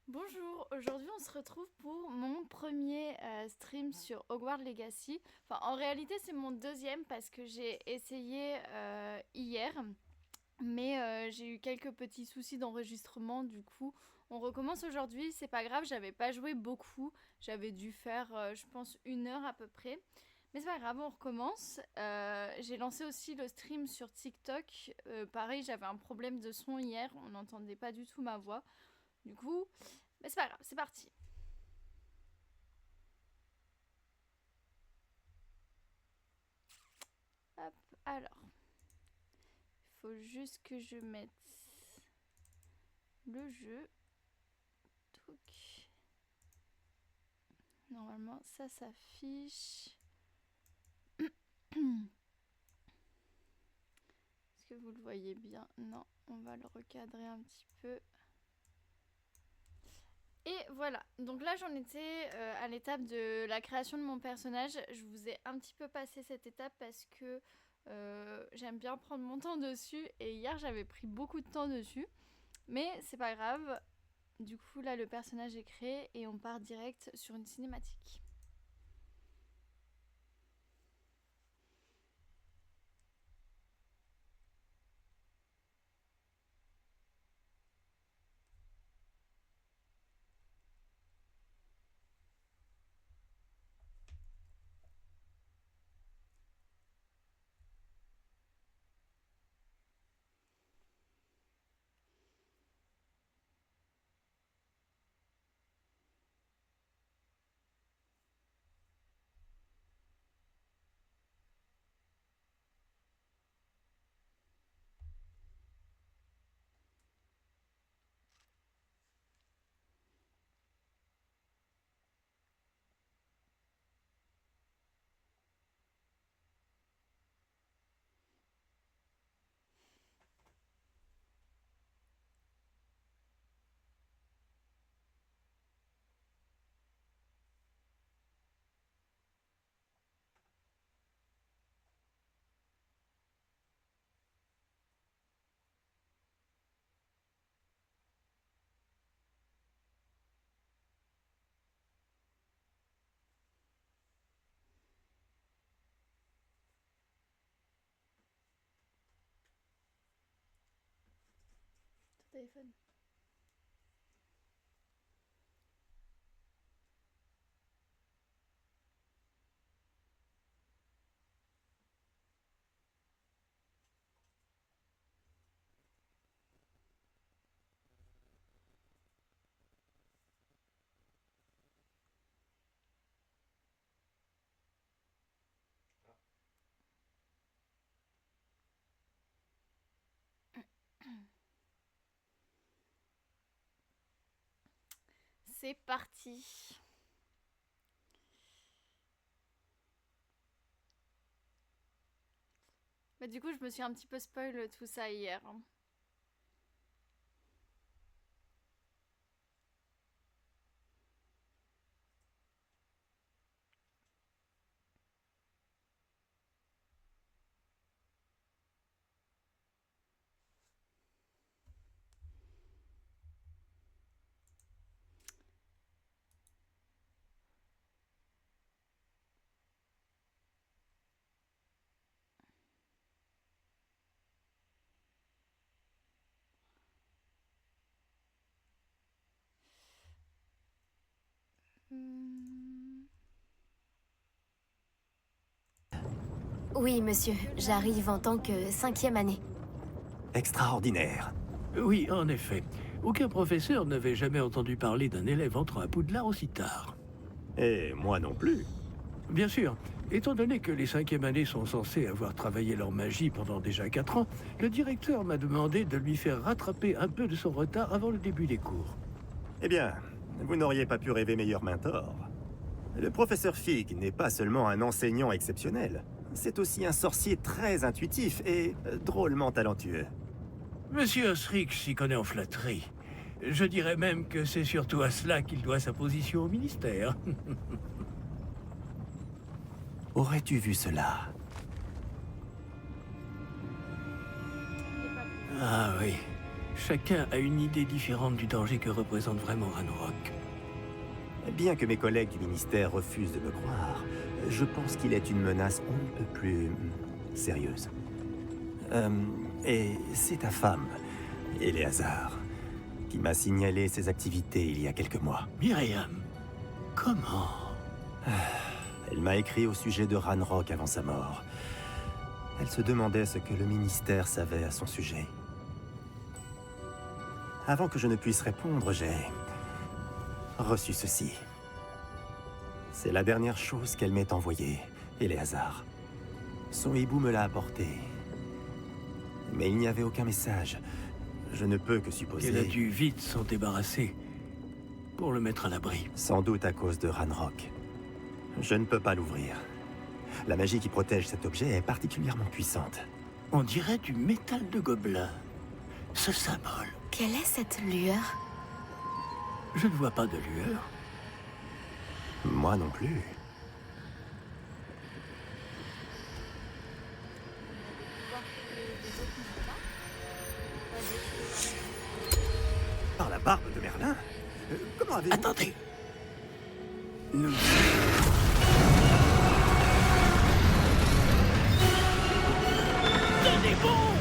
Bonjour, aujourd'hui on se retrouve pour mon premier stream sur Hogwarts Legacy. Enfin, en réalité, c'est mon deuxième parce que j'ai essayé hier, mais j'ai eu quelques petits soucis d'enregistrement. Du coup, on recommence aujourd'hui. C'est pas grave, j'avais pas joué beaucoup. J'avais dû faire, je pense, 1 heure à peu près. Mais c'est pas grave, on recommence. J'ai lancé aussi le stream sur TikTok. Pareil, j'avais un problème de son hier, on n'entendait pas du tout ma voix. Du coup, mais c'est pas grave, c'est parti. Hop, alors. Il faut juste que je mette le jeu. Touc. Normalement, ça s'affiche. Est-ce que vous le voyez bien? Non, on va le recadrer un petit peu. Et voilà, donc là j'en étais à l'étape de la création de mon personnage. Je vous ai un petit peu passé cette étape parce que j'aime bien prendre mon temps dessus. Et hier j'avais pris beaucoup de temps dessus. Mais c'est pas grave. Du coup là le personnage est créé et on part direct sur une cinématique. Ton téléphone. C'est parti. Bah, du coup, je me suis un petit peu spoil tout ça hier. Oui, monsieur, j'arrive en tant que 5e année. Extraordinaire. Oui, en effet. Aucun professeur n'avait jamais entendu parler d'un élève entrant à Poudlard aussi tard. Et moi non plus. Bien sûr, étant donné que les 5e années sont censées avoir travaillé leur magie pendant déjà 4 ans, le directeur m'a demandé de lui faire rattraper un peu de son retard avant le début des cours. Eh bien, vous n'auriez pas pu rêver meilleur mentor. Le professeur Fig n'est pas seulement un enseignant exceptionnel, c'est aussi un sorcier très intuitif et drôlement talentueux. Monsieur Osric s'y connaît en flatterie. Je dirais même que c'est surtout à cela qu'il doit sa position au ministère. Aurais-tu vu cela? Ah oui. Chacun a une idée différente du danger que représente vraiment Ranrock. Bien que mes collègues du ministère refusent de me croire, je pense qu'il est une menace on ne peut plus sérieuse. Et c'est ta femme, Éléazar, qui m'a signalé ses activités il y a quelques mois. Myriam, comment? Elle m'a écrit au sujet de Ranrock avant sa mort. Elle se demandait ce que le ministère savait à son sujet. Avant que je ne puisse répondre, j'ai reçu ceci. C'est la dernière chose qu'elle m'ait envoyée, Éléazar. Son hibou me l'a apporté. Mais il n'y avait aucun message. Je ne peux que supposer... Elle a dû vite s'en débarrasser pour le mettre à l'abri. Sans doute à cause de Ranrock. Je ne peux pas l'ouvrir. La magie qui protège cet objet est particulièrement puissante. On dirait du métal de gobelin. Ce symbole. Quelle est cette lueur? Je ne vois pas de lueur. Moi non plus. Par la barbe de Merlin? Comment avez-vous... Attendez. Nous... Tenez bon!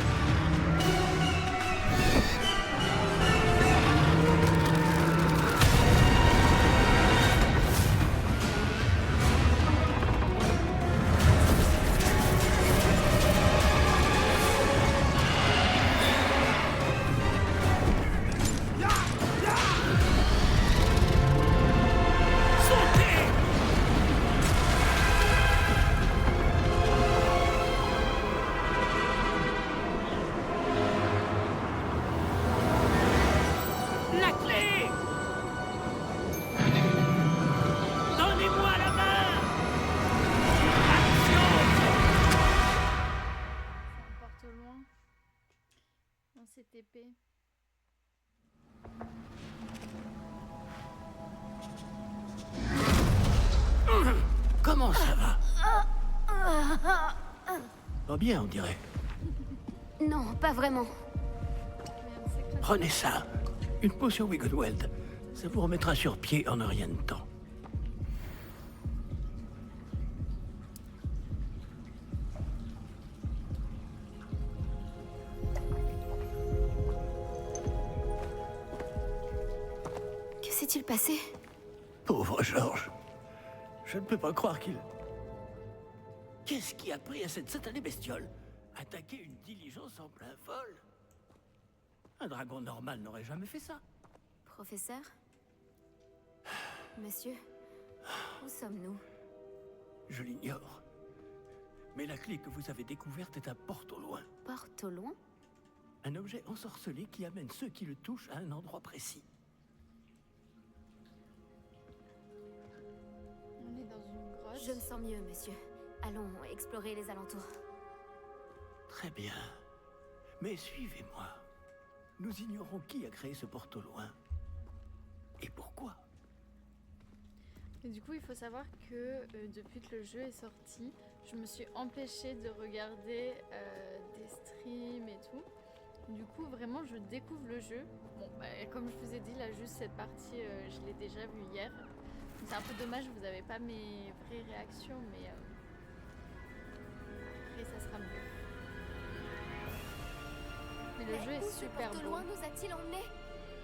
cette épée. Comment ça va? Pas bien, on dirait. Non, pas vraiment. Prenez ça. Une potion Wiggenweld. Ça vous remettra sur pied en un rien de temps. Que s'est-il passé? Pauvre Georges. Je ne peux pas croire qu'il... Qu'est-ce qui a pris à cette satanée bestiole? Attaquer une diligence en plein vol? Un dragon normal n'aurait jamais fait ça. Professeur? Monsieur? Où sommes-nous? Je l'ignore. Mais la clé que vous avez découverte est un porte au loin. Porte au loin? Un objet ensorcelé qui amène ceux qui le touchent à un endroit précis. On est dans une grotte. Je me sens mieux, monsieur. Allons explorer les alentours. Très bien. Mais suivez-moi. Nous ignorons qui a créé ce porte au loin. Et pourquoi? Et du coup, il faut savoir que depuis que le jeu est sorti, je me suis empêchée de regarder des streams et tout. Du coup, vraiment, je découvre le jeu. Bon, bah, comme je vous ai dit, là, juste cette partie, je l'ai déjà vue hier. C'est un peu dommage, vous n'avez pas mes vraies réactions, mais après, ça sera mieux. Mais le jeu est super beau. Où ce porte au loin nous a-t-il emmenés?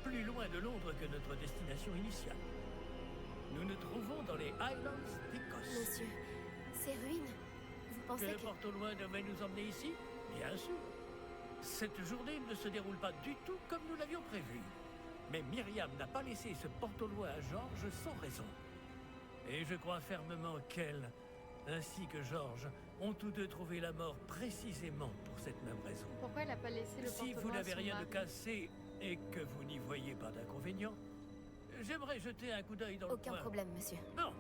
Plus loin de Londres que notre destination initiale. Nous nous trouvons dans les Highlands d'Écosse. Monsieur, ces ruines, vous pensez Que que... le porte au loin devait nous emmener ici? Bien sûr. Cette journée ne se déroule pas du tout comme nous l'avions prévu. Mais Myriam n'a pas laissé ce porte au loin à Georges sans raison. Et je crois fermement qu'elle, ainsi que Georges, ont tous deux trouvé la mort précisément pour cette même raison. Pourquoi elle n'a pas laissé le porte-au-loin? Si vous n'avez à son rien de mari? cassé et que vous n'y voyez pas d'inconvénient, j'aimerais jeter un coup d'œil dans le coin. Aucun problème, monsieur. Bon.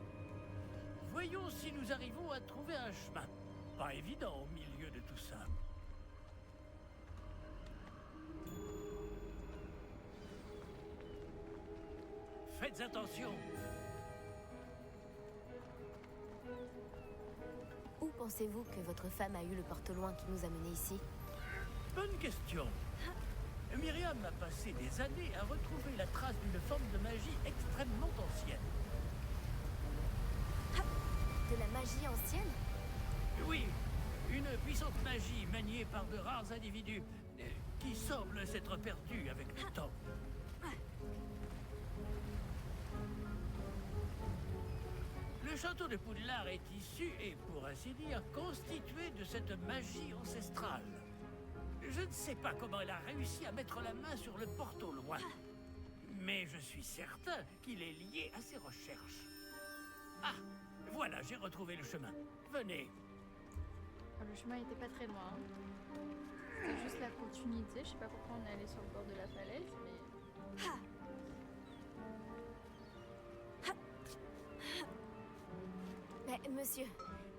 Voyons si nous arrivons à trouver un chemin. Pas évident au milieu de tout ça. Faites attention. Où pensez-vous que votre femme a eu le porte au loin qui nous a menés ici? Bonne question. Myriam a passé des années à retrouver la trace d'une forme de magie extrêmement ancienne. De la magie ancienne? Oui, une puissante magie maniée par de rares individus qui semble s'être perdue avec le temps. Le château de Poudlard est issu et, pour ainsi dire, constitué de cette magie ancestrale. Je ne sais pas comment elle a réussi à mettre la main sur le porte au loin, mais je suis certain qu'il est lié à ses recherches. Ah, voilà, j'ai retrouvé le chemin. Venez. Le chemin était pas très loin. Hein. C'était juste la continuité. Je sais pas pourquoi on est allé sur le bord de la falaise, mais... Mais monsieur,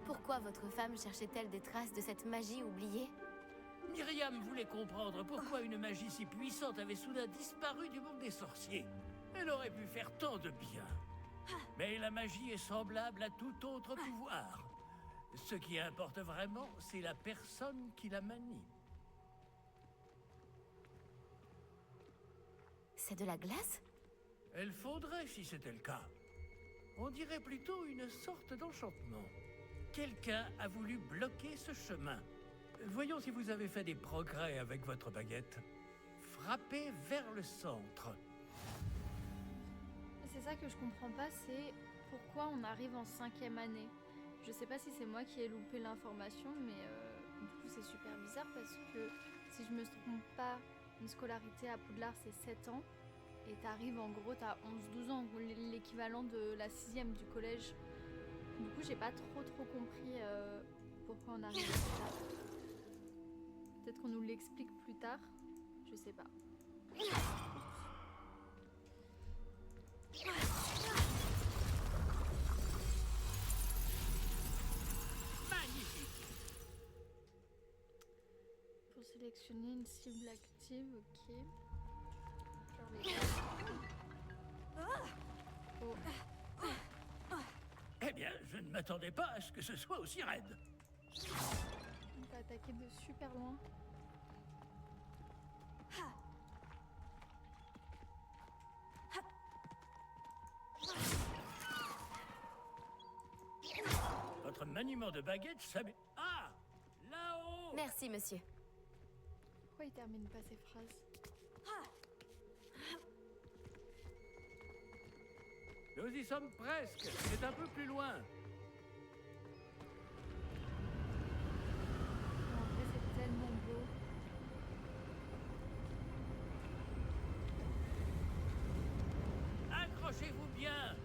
pourquoi votre femme cherchait-elle des traces de cette magie oubliée? Myriam voulait comprendre pourquoi une magie si puissante avait soudain disparu du monde des sorciers. Elle aurait pu faire tant de bien. Mais la magie est semblable à tout autre pouvoir. Ce qui importe vraiment, c'est la personne qui la manie. C'est de la glace? Elle faudrait si c'était le cas. On dirait plutôt une sorte d'enchantement. Quelqu'un a voulu bloquer ce chemin. Voyons si vous avez fait des progrès avec votre baguette. Frappez vers le centre. C'est ça que je comprends pas, c'est pourquoi on arrive en 5e année. Je sais pas si c'est moi qui ai loupé l'information, mais du coup c'est super bizarre parce que si je me trompe pas, une scolarité à Poudlard c'est 7 ans et t'arrives en gros, t'as 11-12 ans, l'équivalent de la 6e du collège. Du coup j'ai pas trop compris pourquoi on arrive plus tard. Peut-être qu'on nous l'explique plus tard, je sais pas. Magnifique. Pour sélectionner une cible active, ok. Genre les... Oh. Eh bien, je ne m'attendais pas à ce que ce soit aussi raide. On peut attaquer de super loin. Votre maniement de baguette, ça... Ah! Là-haut! Merci, monsieur. Pourquoi il termine pas ses phrases? Nous y sommes presque. C'est un peu plus loin. En vrai, c'est tellement beau. Accrochez-vous bien.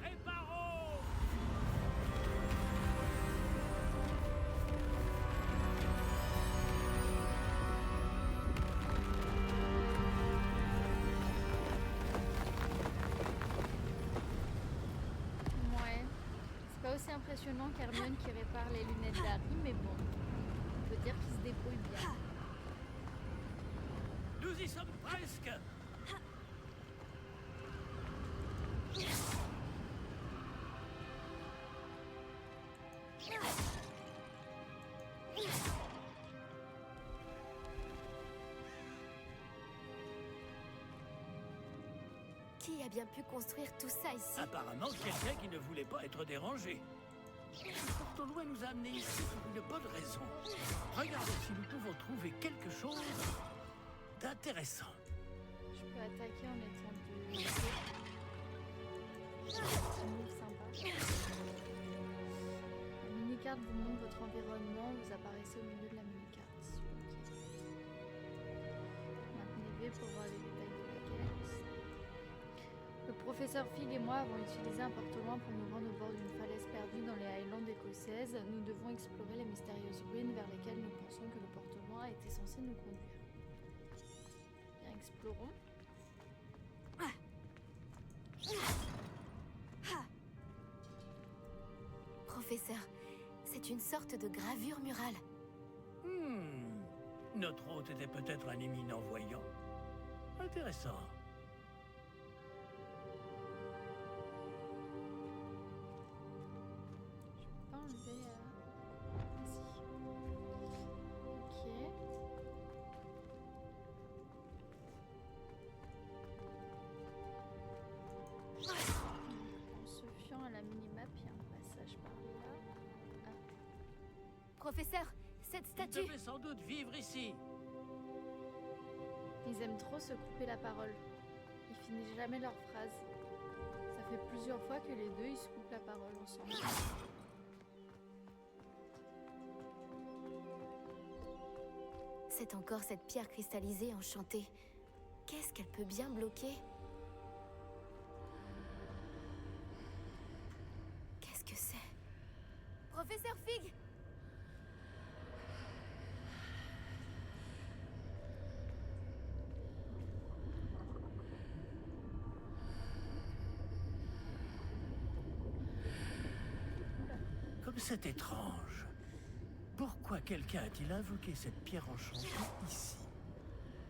Réparons! Ouais. C'est pas aussi impressionnant qu'Hermione qui répare les lunettes d'Harry, mais bon. On peut dire qu'il se débrouille bien. Nous y sommes presque. Qui a bien pu construire tout ça ici? Apparemment, quelqu'un qui ne voulait pas être dérangé. Porte au loin nous a amenés ici pour une bonne raison. Regardez si nous pouvons trouver quelque chose d'intéressant. Je peux attaquer en étant de... Petit move sympa. La mini-carte vous montre votre environnement, vous apparaissez au milieu de la mini-carte. Ok. Maintenez V pour voir les détails de la quête. Le professeur Fig et moi avons utilisé un porte-loin pour nous rendre au bord d'une falaise perdue dans les Highlands écossaises. Nous devons explorer les mystérieuses ruines vers lesquelles nous pensons que le porte-loin était censé nous conduire. Bien, explorons. Professeur, c'est une sorte de gravure murale. Notre hôte était peut-être un éminent voyant. Intéressant. Je peux pas enlever... Ah si. Ok. Professeur, cette Ils statue... devaient sans doute vivre ici. Ils aiment trop se couper la parole. Ils finissent jamais leurs phrases. Ça fait plusieurs fois que les deux ils se coupent la parole ensemble. C'est encore cette pierre cristallisée enchantée. Qu'est-ce qu'elle peut bien bloquer? Qu'est-ce que c'est? Professeur Fig! Comme c'est étrange. Pourquoi quelqu'un a-t-il invoqué cette pierre enchantée ici?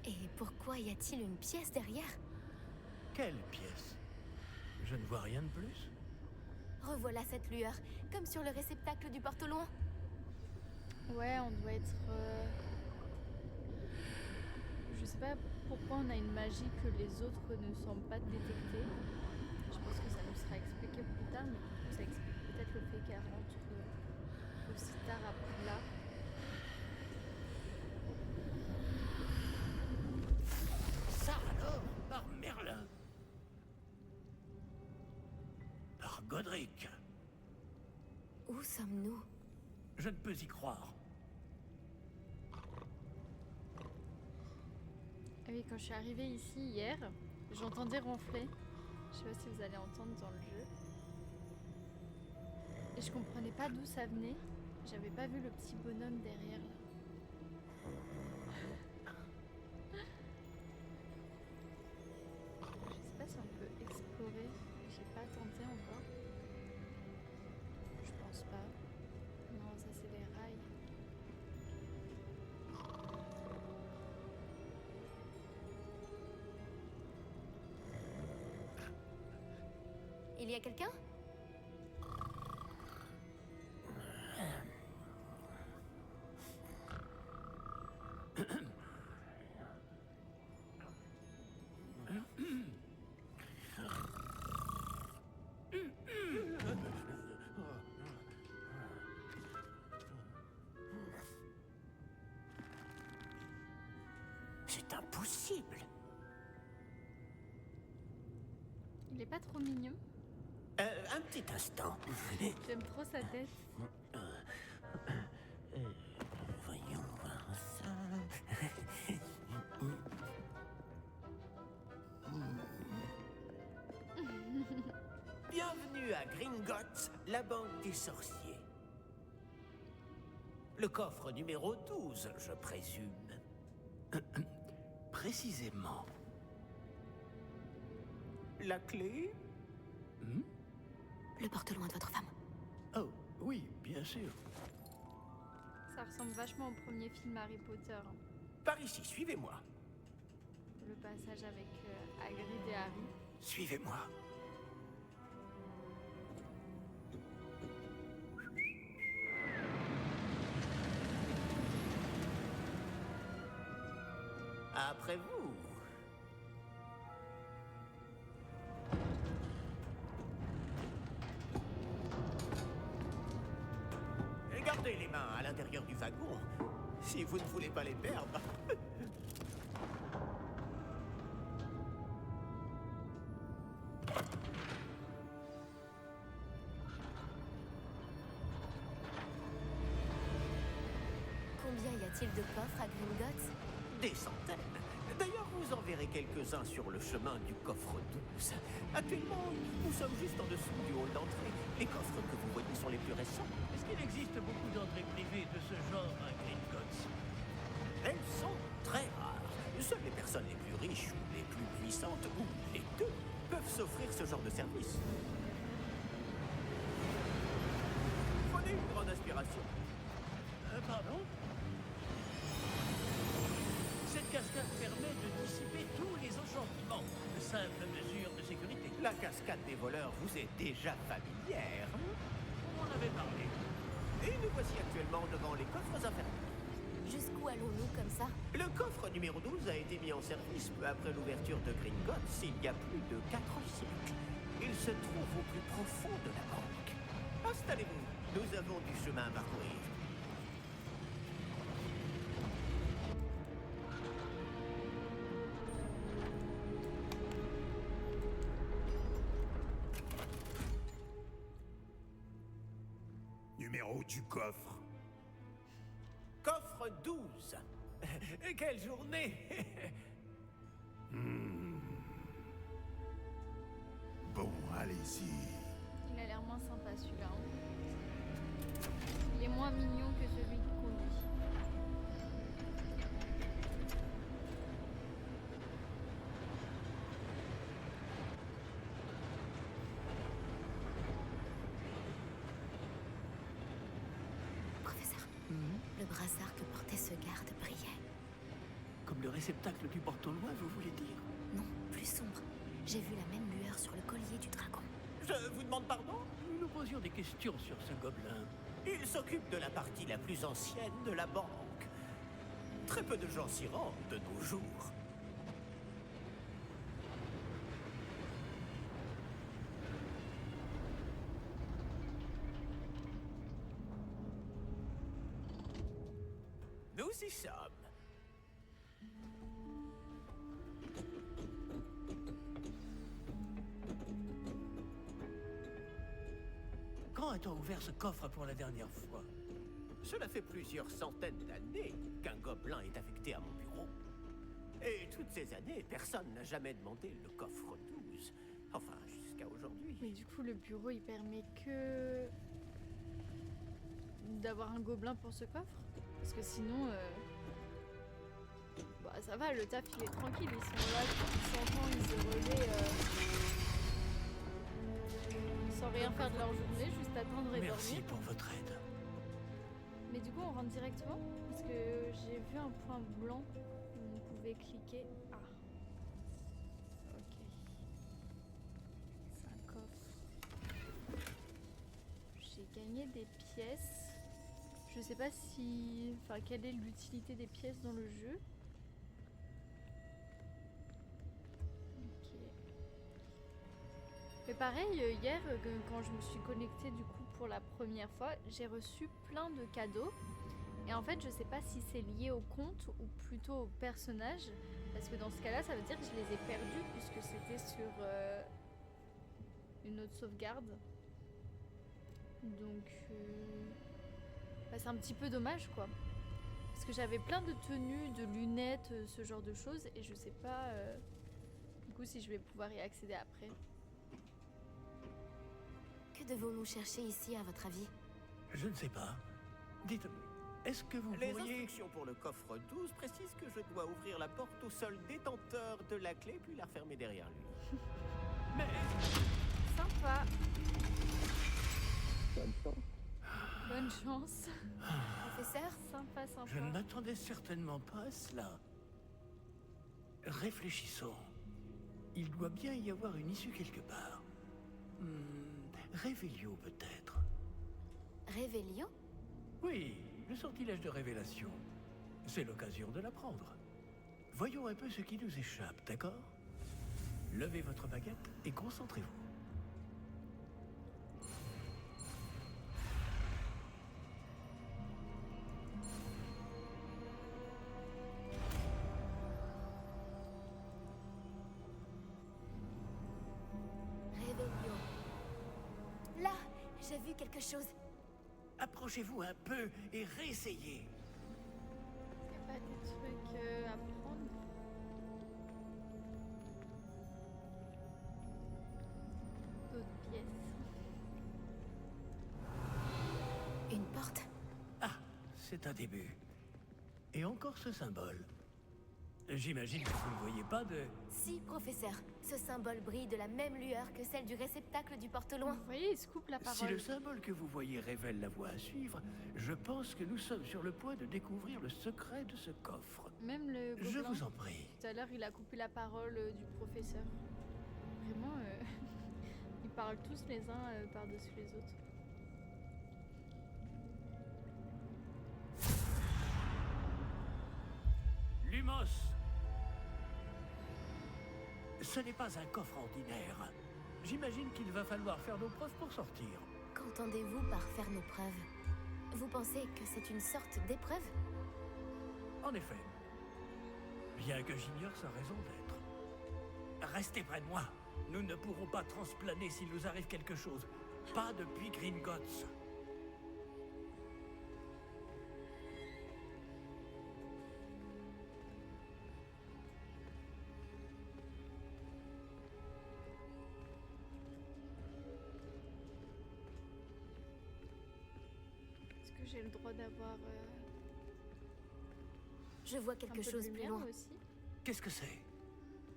Et pourquoi y a-t-il une pièce derrière? Quelle pièce? Je ne vois rien de plus. Revoilà cette lueur, comme sur le réceptacle du porte au loin. Ouais, on doit être... Je sais pas pourquoi on a une magie que les autres ne semblent pas détecter. Je pense que ça nous sera expliqué plus tard, mais du coup ça explique peut-être le fait qu'elle rentre aussi tard à Poudlard. Ça alors, par Merlin. Par Godric. Où sommes-nous? Je ne peux y croire. Ah oui, quand je suis arrivée ici hier, j'entendais ronfler. Je sais pas si vous allez entendre dans le jeu. Et je comprenais pas d'où ça venait. J'avais pas vu le petit bonhomme derrière là. Je sais pas si on peut explorer. J'ai pas tenté encore. Je pense pas. Non, ça c'est les rails. Il y a quelqu'un? C'est impossible. Il est pas trop mignon. Un petit instant. J'aime trop sa tête. Voyons voir ça. Bienvenue à Gringotts, la banque des sorciers. Le coffre numéro 12, je présume. Précisément. La clé? Le porte au loin de votre femme. Oh, oui, bien sûr. Ça ressemble vachement au premier film Harry Potter. Hein. Par ici, suivez-moi. Le passage avec Hagrid et Harry. Suivez-moi. Après vous. Et gardez les mains à l'intérieur du wagon, si vous ne voulez pas les perdre. Combien y a-t-il de coffres à Gringotts? Des centaines. D'ailleurs, vous en verrez quelques-uns sur le chemin du coffre 12. Actuellement, nous sommes juste en dessous du hall d'entrée. Les coffres que vous voyez sont les plus récents. Est-ce qu'il existe beaucoup d'entrées privées de ce genre à Gringotts? Elles sont très rares. Seules les personnes les plus riches ou les plus puissantes, ou les deux, peuvent s'offrir ce genre de service. Prenez une grande inspiration. Pardon? Cette cascade permet de dissiper tous les enchantements. De simples mesures de sécurité. La cascade des voleurs vous est déjà familière. On en avait parlé. Et nous voici actuellement devant les coffres infernaux. Jusqu'où allons-nous comme ça? Le coffre numéro 12 a été mis en service peu après l'ouverture de Gringotts il y a plus de 4 siècles. Il se trouve au plus profond de la banque. Installez-vous. Nous avons du chemin à parcourir. numéro du coffre? Coffre 12. Quelle journée! Bon, allez-y. Il a l'air moins sympa celui-là. Hein. Il est moins mignon que celui qui conduit. Professeur, le brassard que portait ce garde brillait. Comme le réceptacle du porte-au-loin, vous voulez dire? Non, plus sombre. J'ai vu la même lueur sur le collier du dragon. Je vous demande pardon? Nous nous posions des questions sur ce gobelin. Il s'occupe de la partie la plus ancienne de la banque. Très peu de gens s'y rendent de nos jours. Nous y sommes. Quand a-t-on ouvert ce coffre pour la dernière fois? Cela fait plusieurs centaines d'années qu'un gobelin est affecté à mon bureau. Et toutes ces années, personne n'a jamais demandé le coffre 12. Enfin, jusqu'à aujourd'hui. Mais du coup, le bureau, il permet que d'avoir un gobelin pour ce coffre. Parce que sinon, bah ça va, le taf il est tranquille. Ils sont là, ils s'entendent, ils se relaient sans rien faire de leur journée, juste attendre et Merci dormir. pour votre aide. Mais du coup, on rentre directement parce que j'ai vu un point blanc où on pouvait cliquer. Ah, ok. C'est un coffre. J'ai gagné des pièces. Je sais pas si... Enfin, quelle est l'utilité des pièces dans le jeu. Ok. Mais pareil, hier, quand je me suis connectée du coup pour la première fois, j'ai reçu plein de cadeaux. Et en fait, je sais pas si c'est lié au compte ou plutôt au personnage. Parce que dans ce cas-là, ça veut dire que je les ai perdus puisque c'était sur une autre sauvegarde. Donc... bah, c'est un petit peu dommage quoi. Parce que j'avais plein de tenues, de lunettes, ce genre de choses. Et je sais pas du coup si je vais pouvoir y accéder après. Que devons-nous chercher ici, à votre avis? Je ne sais pas. Dites, est-ce que vous Les pourriez... instructions pour le coffre 12 précisent que je dois ouvrir la porte au seul détenteur de la clé puis la refermer derrière lui. Mais... Sympa. Bonne chance. Professeur? Sympa, sympa. Je ne m'attendais certainement pas à cela. Réfléchissons. Il doit bien y avoir une issue quelque part. Révélio peut-être. Révélio? Oui, le sortilège de révélation. C'est l'occasion de l'apprendre. Voyons un peu ce qui nous échappe, d'accord? Levez votre baguette et concentrez-vous. Révélio. Là, j'ai vu quelque chose. Approchez-vous un peu et réessayez. Y a pas des trucs à prendre? D'autres pièces. Une porte. Ah, c'est un début. Et encore ce symbole. J'imagine que vous ne voyez pas de... Si, professeur. Ce symbole brille de la même lueur que celle du réceptacle du porte-loin. Vous voyez, il se coupe la Si parole. le symbole que vous voyez révèle la voie à suivre, je pense que nous sommes sur le point de découvrir le secret de ce coffre. Même le Je gobelin. vous en prie. Tout à l'heure, il a coupé la parole du professeur. Vraiment, ils parlent tous les uns par-dessus les autres. Lumos! Ce n'est pas un coffre ordinaire. J'imagine qu'il va falloir faire nos preuves pour sortir. Qu'entendez-vous par faire nos preuves? Vous pensez que c'est une sorte d'épreuve? En effet. Bien que j'ignore sa raison d'être. Restez près de moi. Nous ne pourrons pas transplaner s'il nous arrive quelque chose. Pas depuis Gringotts. j'ai le droit d'avoir Je vois un quelque peu de chose plus lumière loin. aussi. Qu'est-ce que c'est?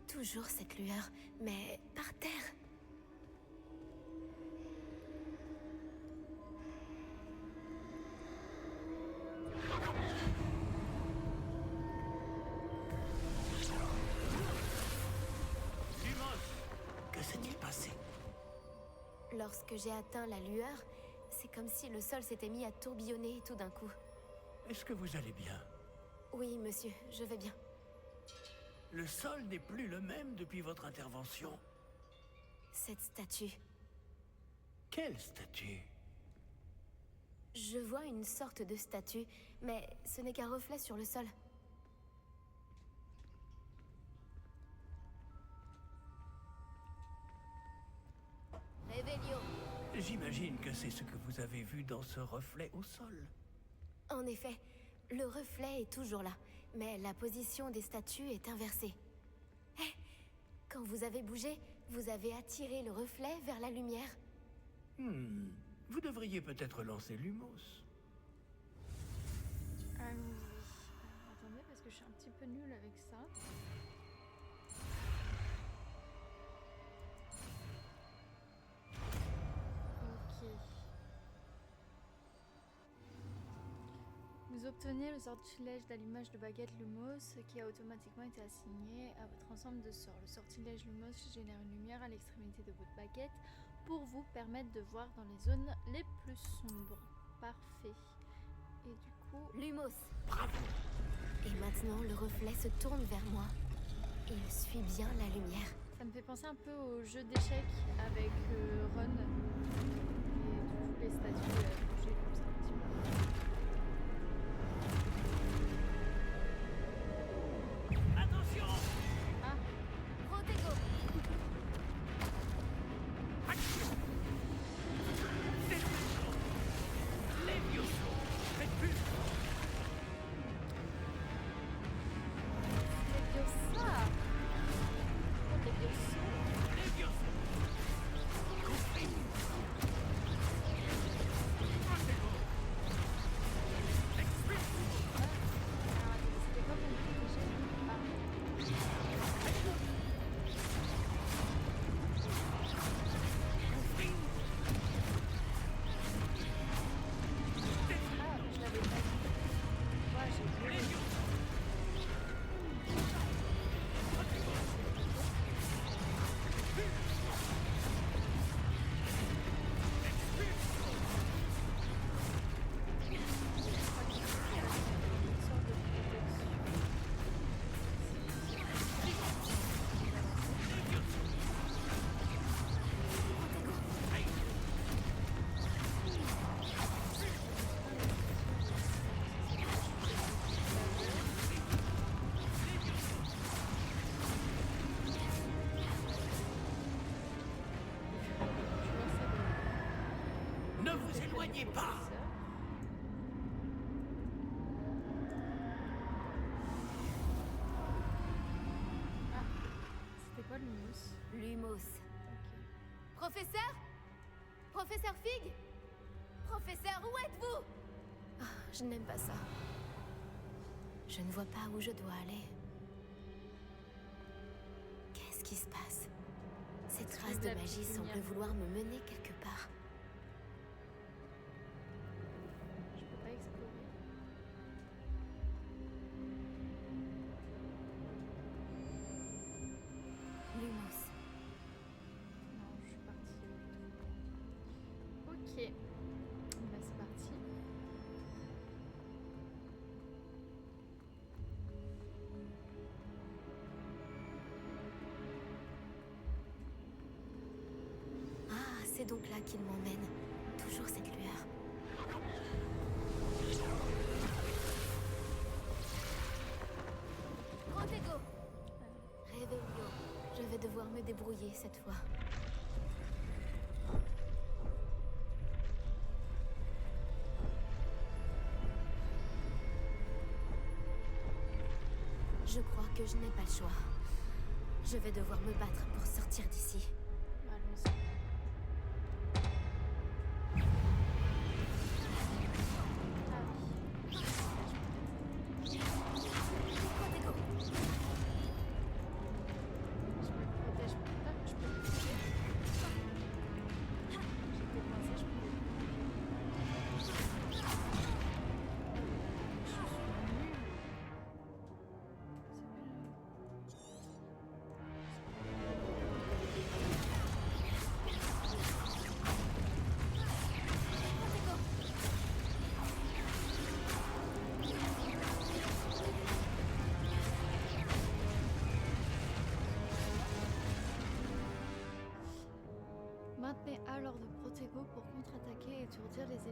Toujours cette lueur, mais par terre. Lumos! Que s'est-il passé? Lorsque j'ai atteint la lueur, c'est comme si le sol s'était mis à tourbillonner tout d'un coup. Est-ce que vous allez bien? Oui, monsieur, je vais bien. Le sol n'est plus le même depuis votre intervention. Cette statue. Quelle statue? Je vois une sorte de statue, mais ce n'est qu'un reflet sur le sol. Réveillon. J'imagine que c'est ce que vous avez vu dans ce reflet au sol. En effet, le reflet est toujours là, mais la position des statues est inversée. Hé! Quand vous avez bougé, vous avez attiré le reflet vers la lumière. Vous devriez peut-être lancer Lumos. Ah oui. Attendez, parce que je suis un petit peu nulle avec ça. Ok. Vous obtenez le sortilège d'allumage de baguette Lumos qui a automatiquement été assigné à votre ensemble de sorts. Le sortilège Lumos génère une lumière à l'extrémité de votre baguette pour vous permettre de voir dans les zones les plus sombres. Parfait. Et du coup... Lumos. Bravo! Et maintenant, le reflet se tourne vers moi. Il suit bien la lumière. Ça me fait penser un peu au jeu d'échecs avec Ron. Et du coup, les statues bougeaient comme ça un petit peu. Attention! Ah, Protego. Action! Destruction! Levioso! Faites plus! Leviosa! Oh, Levioso! Levioso! Confine! Protego! Expulsion! Alors, attendez, c'était quoi mon jeu d'échecs? Ah, Confine! ah, je l'avais pas dit. Ouais, j'ai vu. Levioso! Ne vous éloignez pas! Ah, c'était quoi le mousse? Lumos. Ok. Professeur? Professeur Fig? Professeur, où êtes-vous? Ah, je n'aime pas ça. Je ne vois pas où je dois aller. Qu'est-ce qui se passe? Ces traces de la magie petite semblent lumière. vouloir me mener quelque part. Je peux pas explorer. Lumos. Non, je suis partie. Ok. Bah, c'est parti. Ah, c'est donc là qu'il m'emmène. Toujours cette lueur. Protego. Réveillon. Je vais devoir me débrouiller cette fois. Je crois que je n'ai pas le choix. Je vais devoir me battre pour sortir d'ici. Bah, allons-y.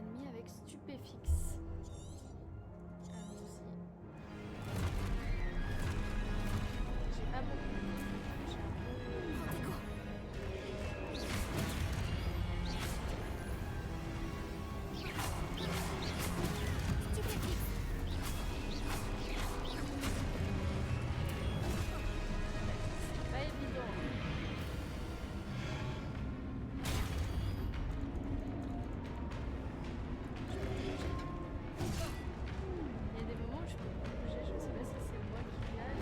ennemis avec stupéfixe. Allons-y. J'ai pas beaucoup de vie, j'ai un peu... Protego. Stupéfixe. C'est pas évident. Il y a des moments où je peux pas bouger, je sais pas si c'est moi qui lag.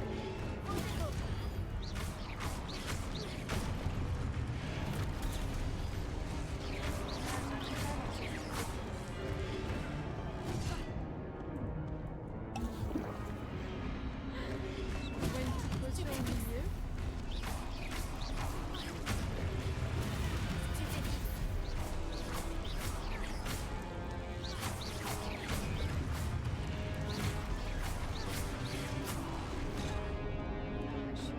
Je vois une petite potion au milieu. Ah ouais, je suis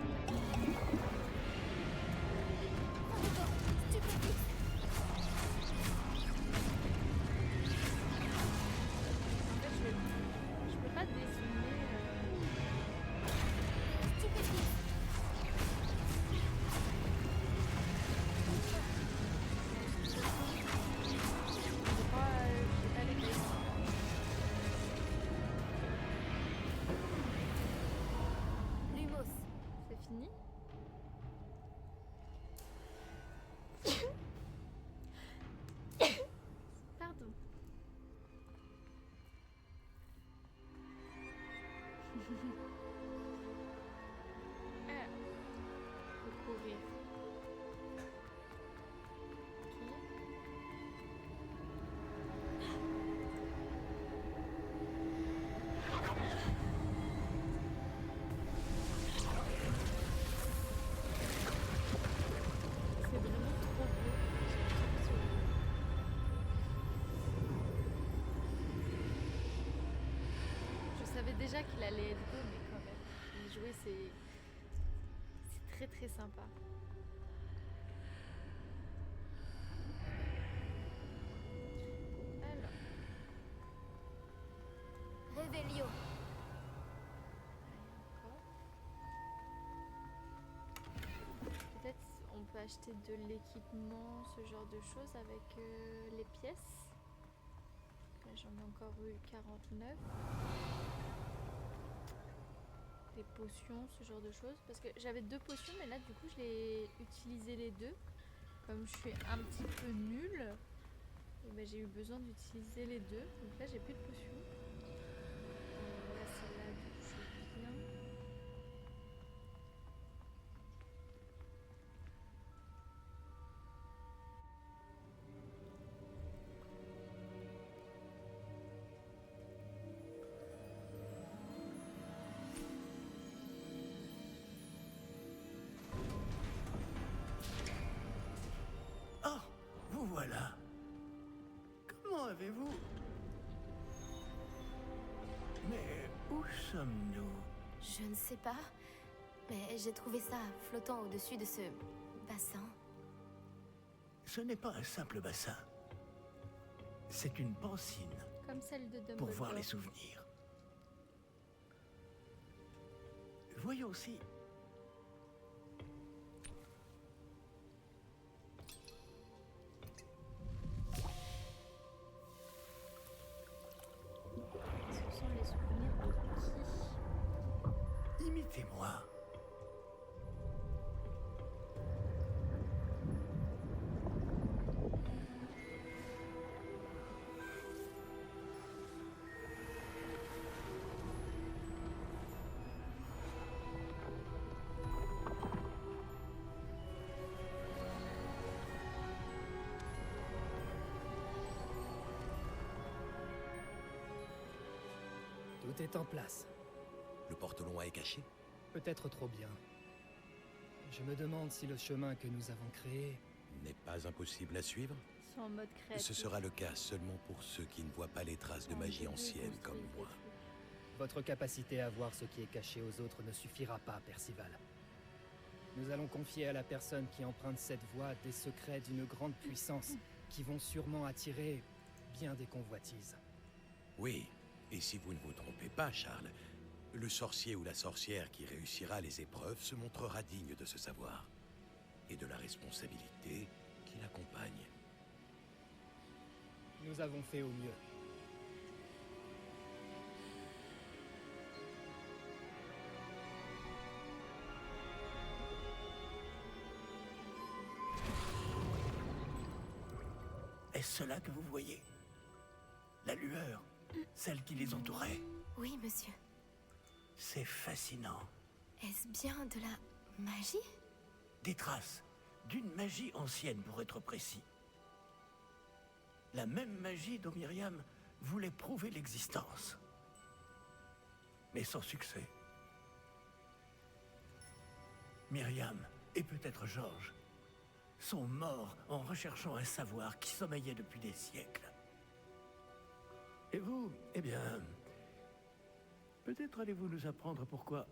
En fait, je peux pas dézoomer. J'ai pas les clés. Lumos. C'est fini. Pardon. Ah, faut courir. C'est vraiment trop beau. Je savais déjà qu'il allait être beau, mais quand même, y jouer, c'est très très sympa. Alors, Revelio. encore. Peut-être on peut acheter de l'équipement, ce genre de choses avec les pièces. Là, j'en ai encore eu 49. Des potions, ce genre de choses. Parce que j'avais 2 potions, mais là, du coup, je l'ai utilisé les 2. Comme je suis un petit peu nulle, et ben, j'ai eu besoin d'utiliser les 2. Donc là, j'ai plus de potions. Là, celle-là, du coup, c'est bien. Oh, vous voilà. Comment avez-vous... Mais où sommes-nous? Je ne sais pas, mais j'ai trouvé ça flottant au-dessus de ce bassin. Ce n'est pas un simple bassin. C'est une pancine Comme celle de Dumbledore. pour voir les souvenirs. Voyons si... Ce sont les souvenirs de qui? Imitez-moi. Tout est en place. Le porte-long est caché? Peut-être trop bien. Je me demande si le chemin que nous avons créé... N'est pas impossible à suivre? Ils sont en mode créatif. Ce sera le cas seulement pour ceux qui ne voient pas les traces de magie ancienne comme moi. Votre capacité à voir ce qui est caché aux autres ne suffira pas, Percival. Nous allons confier à la personne qui emprunte cette voie des secrets d'une grande puissance qui vont sûrement attirer bien des convoitises. Oui, et si vous ne vous trompez pas, Charles, le sorcier ou la sorcière qui réussira les épreuves se montrera digne de ce savoir et de la responsabilité qui l'accompagne. Nous avons fait au mieux. Est-ce cela que vous voyez? La lueur, celle qui les entourait. Oui, monsieur. C'est fascinant. Est-ce bien de la magie? Des traces d'une magie ancienne, pour être précis. La même magie dont Myriam voulait prouver l'existence. Mais sans succès. Myriam, et peut-être Georges, sont morts en recherchant un savoir qui sommeillait depuis des siècles. Et vous, eh bien... peut-être allez-vous nous apprendre pourquoi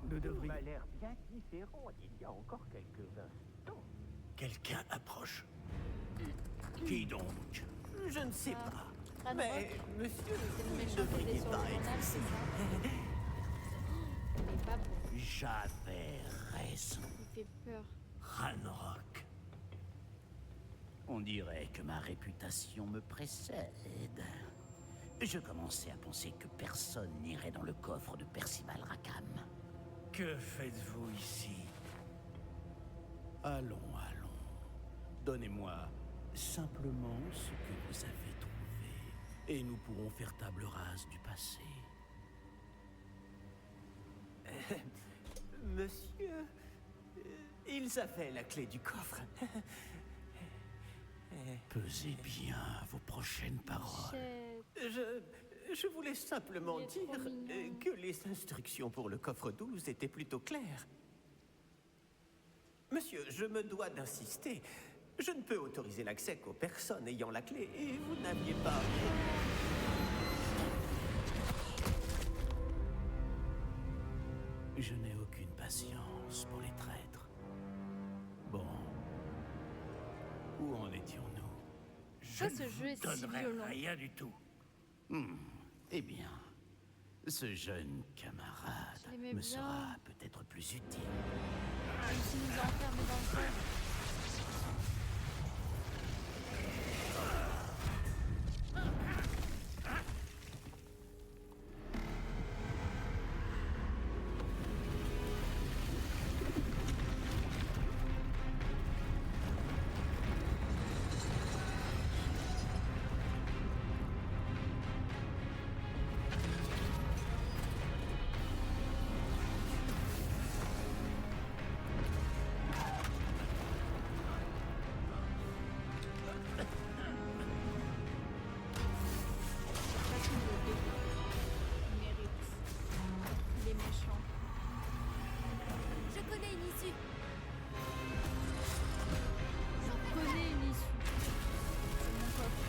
nous devrions... m'a l'air bien différent il y a encore quelques instants. Quelqu'un approche. Qui donc? Je ne sais Ah. pas. Ragnarok, Mais, monsieur, c'est le vous ne méchant qui devriez était sur le pas être journal, ici. c'est ça? Il est pas beau, J'avais raison. il fait peur. Ragnarok. On dirait que ma réputation me précède. Je commençais à penser que personne n'irait dans le coffre de Percival Rackham. Que faites-vous ici? Allons, allons. Donnez-moi simplement ce que vous avez trouvé, et nous pourrons faire table rase du passé. Monsieur, ils avaient la clé du coffre. Pesez bien vos prochaines paroles. Chut. Je voulais simplement Il est trop dire mignon. que les instructions pour le coffre 12 étaient plutôt claires. Monsieur, je me dois d'insister. Je ne peux autoriser l'accès qu'aux personnes ayant la clé, et vous n'aviez pas... Je n'ai aucune patience pour les traîtres. Bon. Où en étions-nous? Je Pourquoi ce ne jeu vous est si donnerai violent? rien du tout. Eh bien, ce jeune camarade Je l'aimais me bien. sera peut-être plus utile. Même s'il nous a enfermés dans le coffre. Il mérite. Il est méchant. Je connais une issue. J'en connais une issue. C'est mon coffre.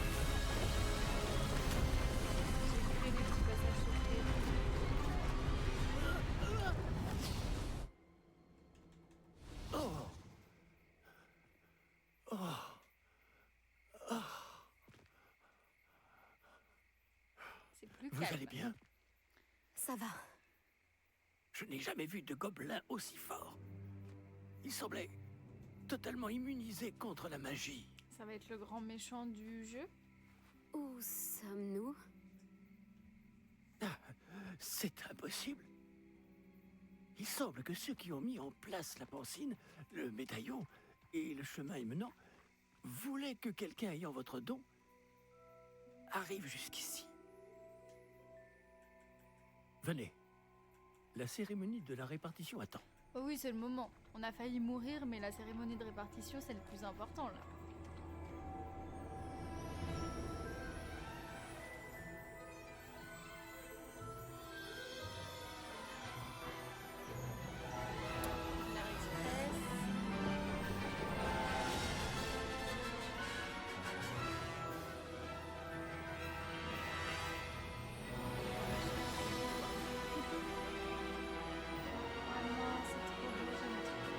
J'ai trouvé des petits passages secrets. C'est plus Vous calme. allez bien? Ça va. Je n'ai jamais vu de gobelin aussi fort. Il semblait totalement immunisé contre la magie. Ça va être le grand méchant du jeu. Où sommes-nous? C'est impossible. Il semble que ceux qui ont mis en place la pancine, le médaillon et le chemin émenant voulaient que quelqu'un ayant votre don arrive jusqu'ici. Venez. La cérémonie de la répartition attend. Oh oui, c'est le moment. On a failli mourir, mais la cérémonie de répartition, c'est le plus important là. Polar Express. Ah non, c'est trop beau, j'aime trop.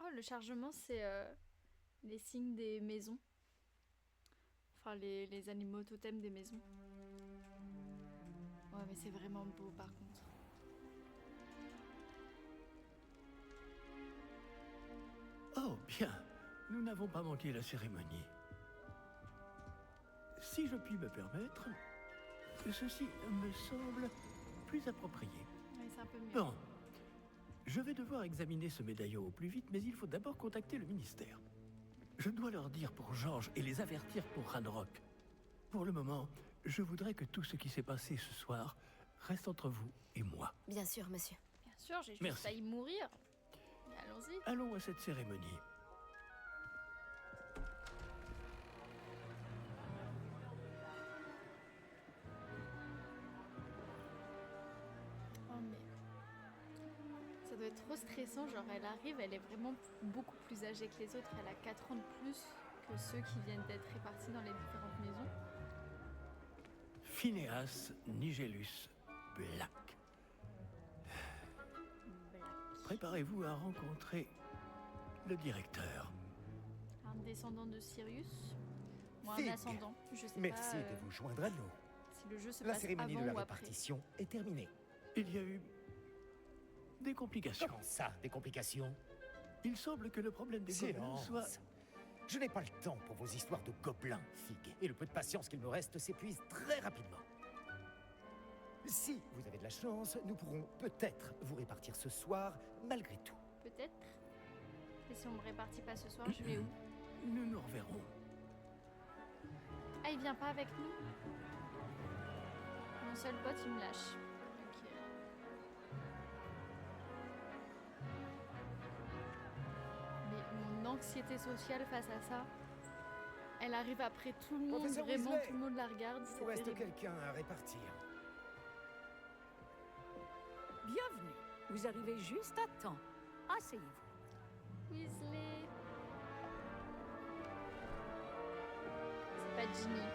Oh, le chargement, c'est les signes des maisons. Enfin, les animaux totems des maisons. Ouais, mais c'est vraiment beau par contre. Oh, bien. Nous n'avons pas manqué la cérémonie. Si je puis me permettre, ceci me semble plus approprié. Ouais, c'est un peu mieux. Bon. Je vais devoir examiner ce médaillon au plus vite, mais il faut d'abord contacter le ministère. Je dois leur dire pour Georges et les avertir pour Ranrock. Pour le moment, je voudrais que tout ce qui s'est passé ce soir reste entre vous et moi. Bien sûr, monsieur. Bien sûr, j'ai juste Merci. failli mourir. Mais allons-y. Allons à cette cérémonie. Oh, mais... Ça doit être trop stressant. Genre, elle arrive, elle est vraiment beaucoup plus âgée que les autres. Elle a 4 ans de plus que ceux qui viennent d'être répartis dans les différentes maisons. Phineas Nigellus Black. Black. Préparez-vous à rencontrer le directeur. Un descendant de Sirius. Ou un Fig. ascendant. Je sais Merci pas de vous joindre à nous. si le jeu se La passe cérémonie avant de la ou après. répartition est terminée. Il y a eu des complications. Comment ça, des complications? Il semble que le problème des gobelins Silence. soit... Je n'ai pas le temps pour vos histoires de gobelins, Fig. Et le peu de patience qu'il me reste s'épuise très rapidement. Si vous avez de la chance, nous pourrons peut-être vous répartir ce soir, malgré tout. Peut-être. Et si on me répartit pas ce soir, je vais où? Nous nous reverrons. Ah, il vient pas avec nous? Mon seul pote, il me lâche. Ok. Mais mon anxiété sociale face à ça, elle arrive après tout le monde, Professeur vraiment Weasley, tout le monde la regarde, Il c'est vous reste terrible. quelqu'un à répartir. Bienvenue. Vous arrivez juste à temps. Asseyez-vous. Weasley. C'est pas Ginny.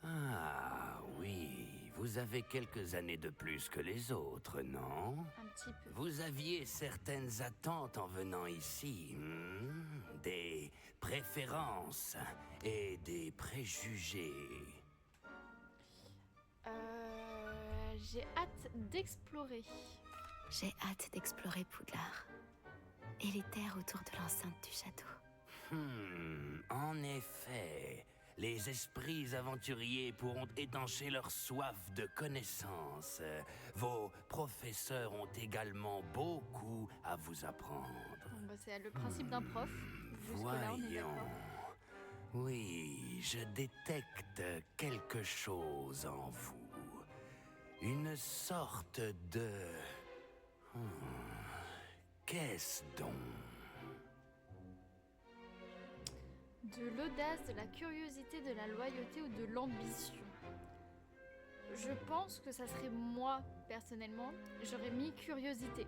Ah oui, vous avez quelques années de plus que les autres, non? Un petit peu. Vous aviez certaines attentes en venant ici, des préférences et des préjugés. J'ai hâte d'explorer. J'ai hâte d'explorer Poudlard et les terres autour de l'enceinte du château. En effet, les esprits aventuriers pourront étancher leur soif de connaissances. Vos professeurs ont également beaucoup à vous apprendre. Bon, bah, c'est le principe d'un prof. Jusque-là, on est Voyons. d'accord. Oui, je détecte quelque chose en vous. Une sorte de... Qu'est-ce donc? De l'audace, de la curiosité, de la loyauté ou de l'ambition. Je pense que ça serait moi, personnellement, j'aurais mis curiosité.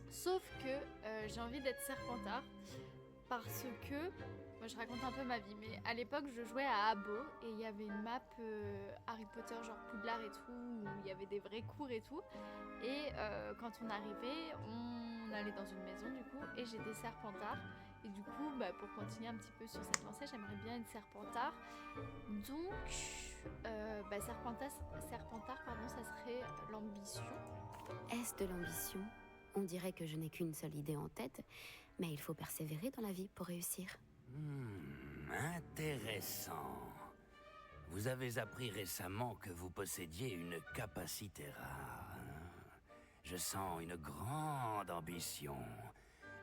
Sauf que j'ai envie d'être Serpentard parce que, moi je raconte un peu ma vie, mais à l'époque je jouais à Abo et il y avait une map Harry Potter genre Poudlard et tout, où il y avait des vrais cours et tout. Et quand on arrivait, on allait dans une maison du coup et j'étais Serpentard. Et du coup, bah, pour continuer un petit peu sur cette lancée, j'aimerais bien être Serpentard. Donc, Serpentard, pardon, ça serait l'ambition. Est-ce de l'ambition? On dirait que je n'ai qu'une seule idée en tête, mais il faut persévérer dans la vie pour réussir. Intéressant. Vous avez appris récemment que vous possédiez une capacité rare. Je sens une grande ambition,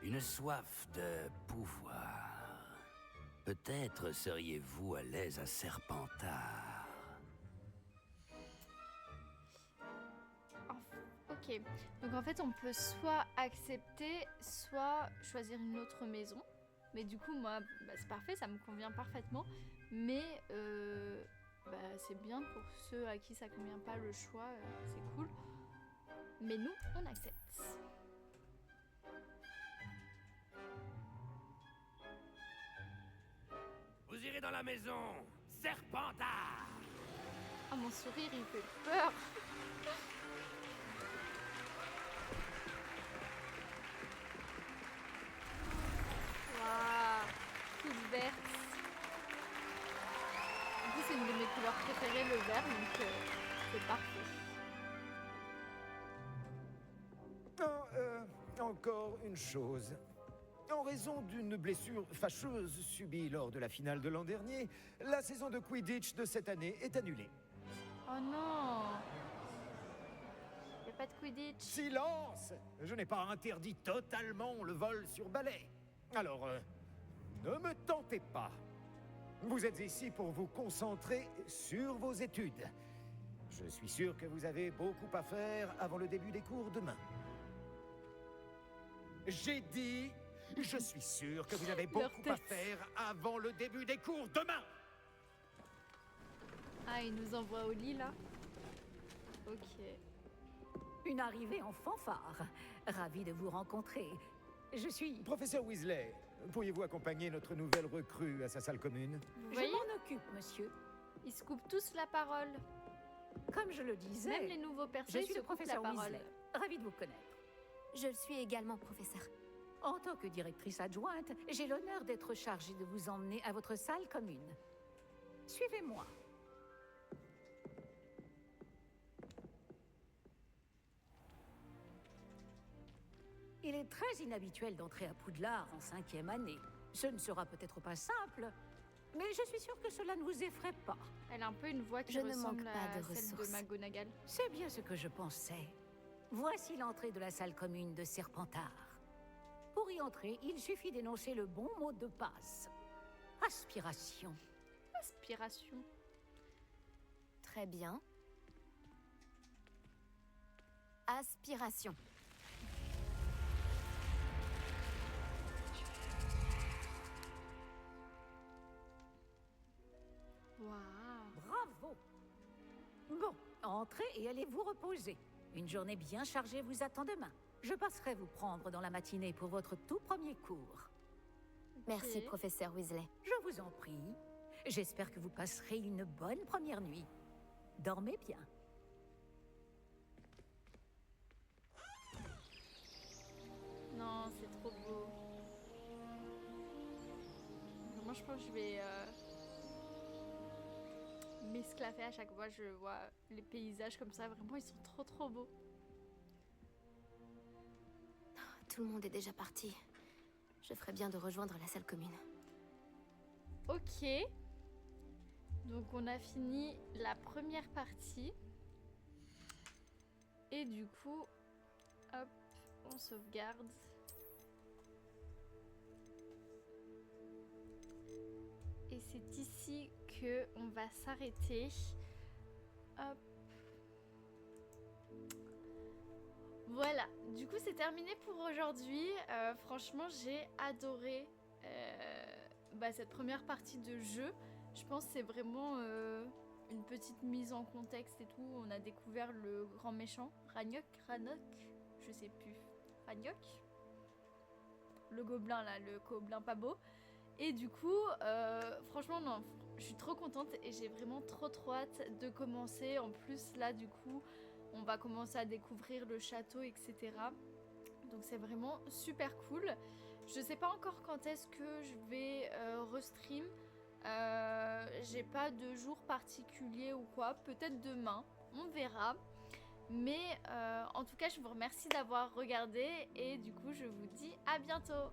une soif de pouvoir. Peut-être seriez-vous à l'aise à Serpentard. Ok, donc en fait on peut soit accepter, soit choisir une autre maison. Mais du coup moi, c'est parfait, ça me convient parfaitement. Mais c'est bien pour ceux à qui ça convient pas le choix, c'est cool. Mais nous, on accepte. Vous irez dans la maison, Serpentard! Ah, mon sourire, il fait peur. Waouh, toute verte. Du coup, c'est une de mes couleurs préférées, le vert, donc c'est parfait. Encore une chose. En raison d'une blessure fâcheuse subie lors de la finale de l'an dernier, la saison de Quidditch de cette année est annulée. Oh non! Y a pas de Quidditch. Silence! Je n'ai pas interdit totalement le vol sur balai. Alors, ne me tentez pas. Vous êtes ici pour vous concentrer sur vos études. Je suis sûr que vous avez beaucoup à faire avant le début des cours demain. J'ai dit, je suis sûr que vous avez beaucoup à faire avant le début des cours demain. Ah, il nous envoie au lit là. Ok. Une arrivée en fanfare. Ravi de vous rencontrer. Je suis... Professeur Weasley, pourriez-vous accompagner notre nouvelle recrue à sa salle commune? Vous Je voyez, m'en occupe, monsieur. ils se coupent tous la parole. Comme je le disais, Même les nouveaux je persos suis se le coupent la professeur parole. Weasley. Ravi de vous connaître. Je le suis également, professeur. En tant que directrice adjointe, j'ai l'honneur d'être chargée de vous emmener à votre salle commune. Suivez-moi. Il est très inhabituel d'entrer à Poudlard en 5e année. Ce ne sera peut-être pas simple, mais je suis sûre que cela ne vous effraie pas. Elle a un peu une voix qui Je ne ressemble manque pas à de celle de ressources. McGonagall. C'est bien ce que je pensais. Voici l'entrée de la salle commune de Serpentard. Pour y entrer, il suffit d'énoncer le bon mot de passe. Aspiration. Aspiration. Très bien. Aspiration. Waouh. Bravo. Bon, entrez et allez vous reposer. Une journée bien chargée vous attend demain. Je passerai vous prendre dans la matinée pour votre tout premier cours. Merci, Ok. professeur Weasley. Je vous en prie. J'espère que vous passerez une bonne première nuit. Dormez bien. Non, c'est trop beau. Moi, je pense que je vais m'esclaffer à chaque fois que je vois les paysages comme ça. Vraiment, ils sont trop trop beaux. Tout le monde est déjà parti. Je ferais bien de rejoindre la salle commune. Ok. Donc, on a fini la première partie. Et du coup, hop, on sauvegarde. Et c'est ici que on va s'arrêter. Hop. Voilà, du coup c'est terminé pour aujourd'hui. Franchement, j'ai adoré cette première partie de jeu. Je pense que c'est vraiment une petite mise en contexte et tout. On a découvert le grand méchant, Ranok, je sais plus, Ranok, le gobelin là, le gobelin pas beau. Et du coup, franchement, non, je suis trop contente et j'ai vraiment trop hâte de commencer. En plus, là, du coup, on va commencer à découvrir le château, etc. Donc, c'est vraiment super cool. Je sais pas encore quand est-ce que je vais restream. J'ai pas de jour particulier ou quoi. Peut-être demain, on verra. Mais en tout cas, je vous remercie d'avoir regardé et du coup, je vous dis à bientôt.